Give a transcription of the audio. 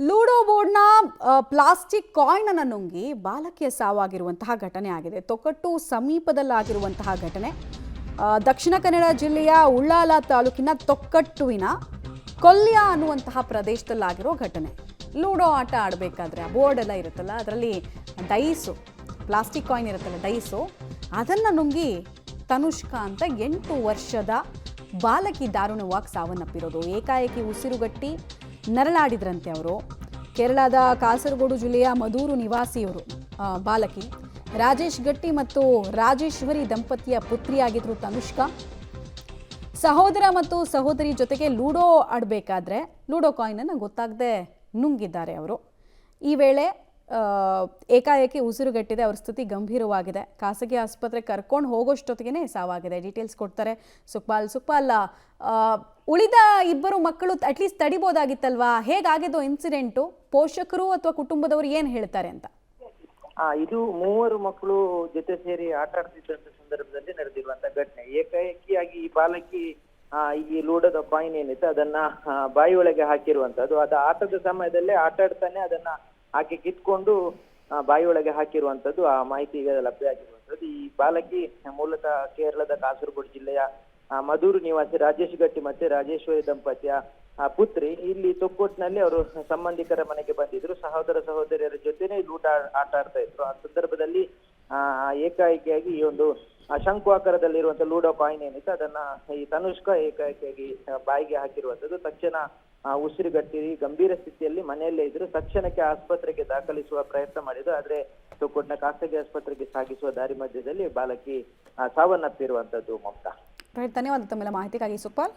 Ludo ಬೋರ್ಡ್ನ plastic coin ಅನ್ನು ನುಂಗಿ ಬಾಲಕಿಯ ಸಾವಾಗಿರುವಂತಹ ಘಟನೆ ಆಗಿದೆ. ತೊಕ್ಕಟ್ಟು ಸಮೀಪದಲ್ಲಾಗಿರುವಂತಹ ಘಟನೆ. ದಕ್ಷಿಣ ಕನ್ನಡ ಜಿಲ್ಲೆಯ ಉಳ್ಳಾಲ ತಾಲೂಕಿನ ತೊಕ್ಕಟ್ಟುವಿನ ಕೊಲ್ಯ ಅನ್ನುವಂತಹ ಪ್ರದೇಶದಲ್ಲಾಗಿರೋ ಘಟನೆ. ಲೂಡೋ ಆಟ ಆಡಬೇಕಾದ್ರೆ ಆ ಬೋರ್ಡ್ ಎಲ್ಲ ಇರುತ್ತಲ್ಲ, ಅದರಲ್ಲಿ ಡೈಸು, ಪ್ಲಾಸ್ಟಿಕ್ ಕಾಯಿನ್ ಇರುತ್ತಲ್ಲ ಡೈಸು, ಅದನ್ನು ನುಂಗಿ ತನುಷ್ಕಾ ಅಂತ 8 ವರ್ಷದ ಬಾಲಕಿ ದಾರುಣವಾಗಿ ಸಾವನ್ನಪ್ಪಿರೋದು. ಏಕಾಏಕಿ ಉಸಿರುಗಟ್ಟಿ ನರಳಾಡಿದ್ರಂತೆ ಅವರು. ಕೇರಳದ ಕಾಸರಗೋಡು ಜಿಲ್ಲೆಯ ಮದೂರು ನಿವಾಸಿಯವರು ಬಾಲಕಿ. ರಾಜೇಶ್ ಗಟ್ಟಿ ಮತ್ತು ರಾಜೇಶ್ವರಿ ದಂಪತಿಯ ಪುತ್ರಿಯಾಗಿದ್ರು ತನುಷ್ಕಾ. ಸಹೋದರ ಮತ್ತು ಸಹೋದರಿ ಜೊತೆಗೆ ಲೂಡೋ ಆಡಬೇಕಾದ್ರೆ ಲೂಡೋ ಕಾಯಿನನ್ನು ಗೊತ್ತಾಗದೆ ನುಂಗಿದ್ದಾರೆ ಅವರು. ಈ ವೇಳೆ ಏಕಾಏಕಿ ಉಸಿರುಗಟ್ಟಿದೆ. ಅವ್ರ ಸ್ಥಿತಿ ಗಂಭೀರವಾಗಿದೆ. ಖಾಸಗಿ ಆಸ್ಪತ್ರೆಗೆ ಕರ್ಕೊಂಡು ಹೋಗೋಷ್ಟೊತ್ತಿಗೆ ಸಾವಾಗಿದೆ. ಡೀಟೇಲ್ಸ್ ಕೊಡ್ತಾರೆ ಸುಕ್ಪಾಲ್. ಉಳಿದ ಇಬ್ಬರು ಮಕ್ಕಳು ಅಟ್ಲೀಸ್ಟ್ ತಡಿಬೋದಾಗಿತ್ತಲ್ವಾ? ಹೇಗಾಗಿದ್ದು ಇನ್ಸಿಡೆಂಟು? ಪೋಷಕರು ಅಥವಾ ಕುಟುಂಬದವರು ಏನು ಹೇಳ್ತಾರೆ ಅಂತ? ಇದು 3 ಮಕ್ಕಳು ಜೊತೆ ಸೇರಿ ಆಟ ಆಡ್ತಿದ್ದಂತ ಸಂದರ್ಭದಲ್ಲಿ ನಡೆದಿರುವಂತ ಘಟನೆ. ಏಕಾಏಕಿಯಾಗಿ ಈ ಬಾಲಕಿ ಈ ಲೂಡೋದ ಕಾಯಿನ್ ಏನಿತ್ತು ಅದನ್ನ ಬಾಯಿ ಒಳಗೆ ಹಾಕಿರುವಂತದ್ದು. ಅದು ಆಟದ ಸಮಯದಲ್ಲೇ ಆಟ ಆಡ್ತಾನೆ ಅದನ್ನ ಆಕೆ ಕಿತ್ಕೊಂಡು ಬಾಯಿ ಒಳಗೆ ಹಾಕಿರುವಂತದ್ದು. ಆ ಮಾಹಿತಿ ಈಗ ಲಭ್ಯ ಆಗಿರುವಂತದ್ದು. ಈ ಬಾಲಕಿ ಮೂಲತಃ ಕೇರಳದ ಕಾಸರಗೋಡು ಜಿಲ್ಲೆಯ ಮದೂರು ನಿವಾಸಿ ರಾಜೇಶ್ ಗಟ್ಟಿ ಮತ್ತೆ ರಾಜೇಶ್ವರಿ ದಂಪತಿಯ ಪುತ್ರಿ. ಇಲ್ಲಿ ತೊಕ್ಕೊಟ್ಟಿನಲ್ಲಿ ಅವರು ಸಂಬಂಧಿಕರ ಮನೆಗೆ ಬಂದಿದ್ರು. ಸಹೋದರ ಸಹೋದರಿಯರ ಜೊತೆನೆ ಲೂಟ ಆಟ ಆಡ್ತಾ ಇದ್ರು. ಆ ಸಂದರ್ಭದಲ್ಲಿ ಏಕಾಏಕಿಯಾಗಿ ಈ ಒಂದು ಶಂಕು ಆಕಾರದಲ್ಲಿರುವಂತ ಲೂಡೋ ಕಾಯಿನ್ ಏನಿತ್ತು ಅದನ್ನ ಈ ತನುಷ್ಕಾ ಏಕಾಏಕಿಯಾಗಿ ಬಾಯಿಗೆ ಹಾಕಿರುವಂತದ್ದು. ತಕ್ಷಣ ಉಸಿರುಗಟ್ಟಿ ಗಂಭೀರ ಸ್ಥಿತಿಯಲ್ಲಿ ಮನೆಯಲ್ಲೇ ಇದ್ರು. ತಕ್ಷಣಕ್ಕೆ ಆಸ್ಪತ್ರೆಗೆ ದಾಖಲಿಸುವ ಪ್ರಯತ್ನ ಮಾಡಿದ್ರು. ಆದ್ರೆ ತೊಕ್ಕೊಟ್ಟಿನ ಖಾಸಗಿ ಆಸ್ಪತ್ರೆಗೆ ಸಾಗಿಸುವ ದಾರಿ ಮಧ್ಯದಲ್ಲಿ ಬಾಲಕಿ ಸಾವನ್ನಪ್ಪಿರುವಂತದ್ದು. ಮಮತಾ, ಧನ್ಯವಾದ ತಮ್ಮೆಲ್ಲ ಮಾಹಿತಿಗಾಗಿ ಸುಕ್ಪಾಲ್.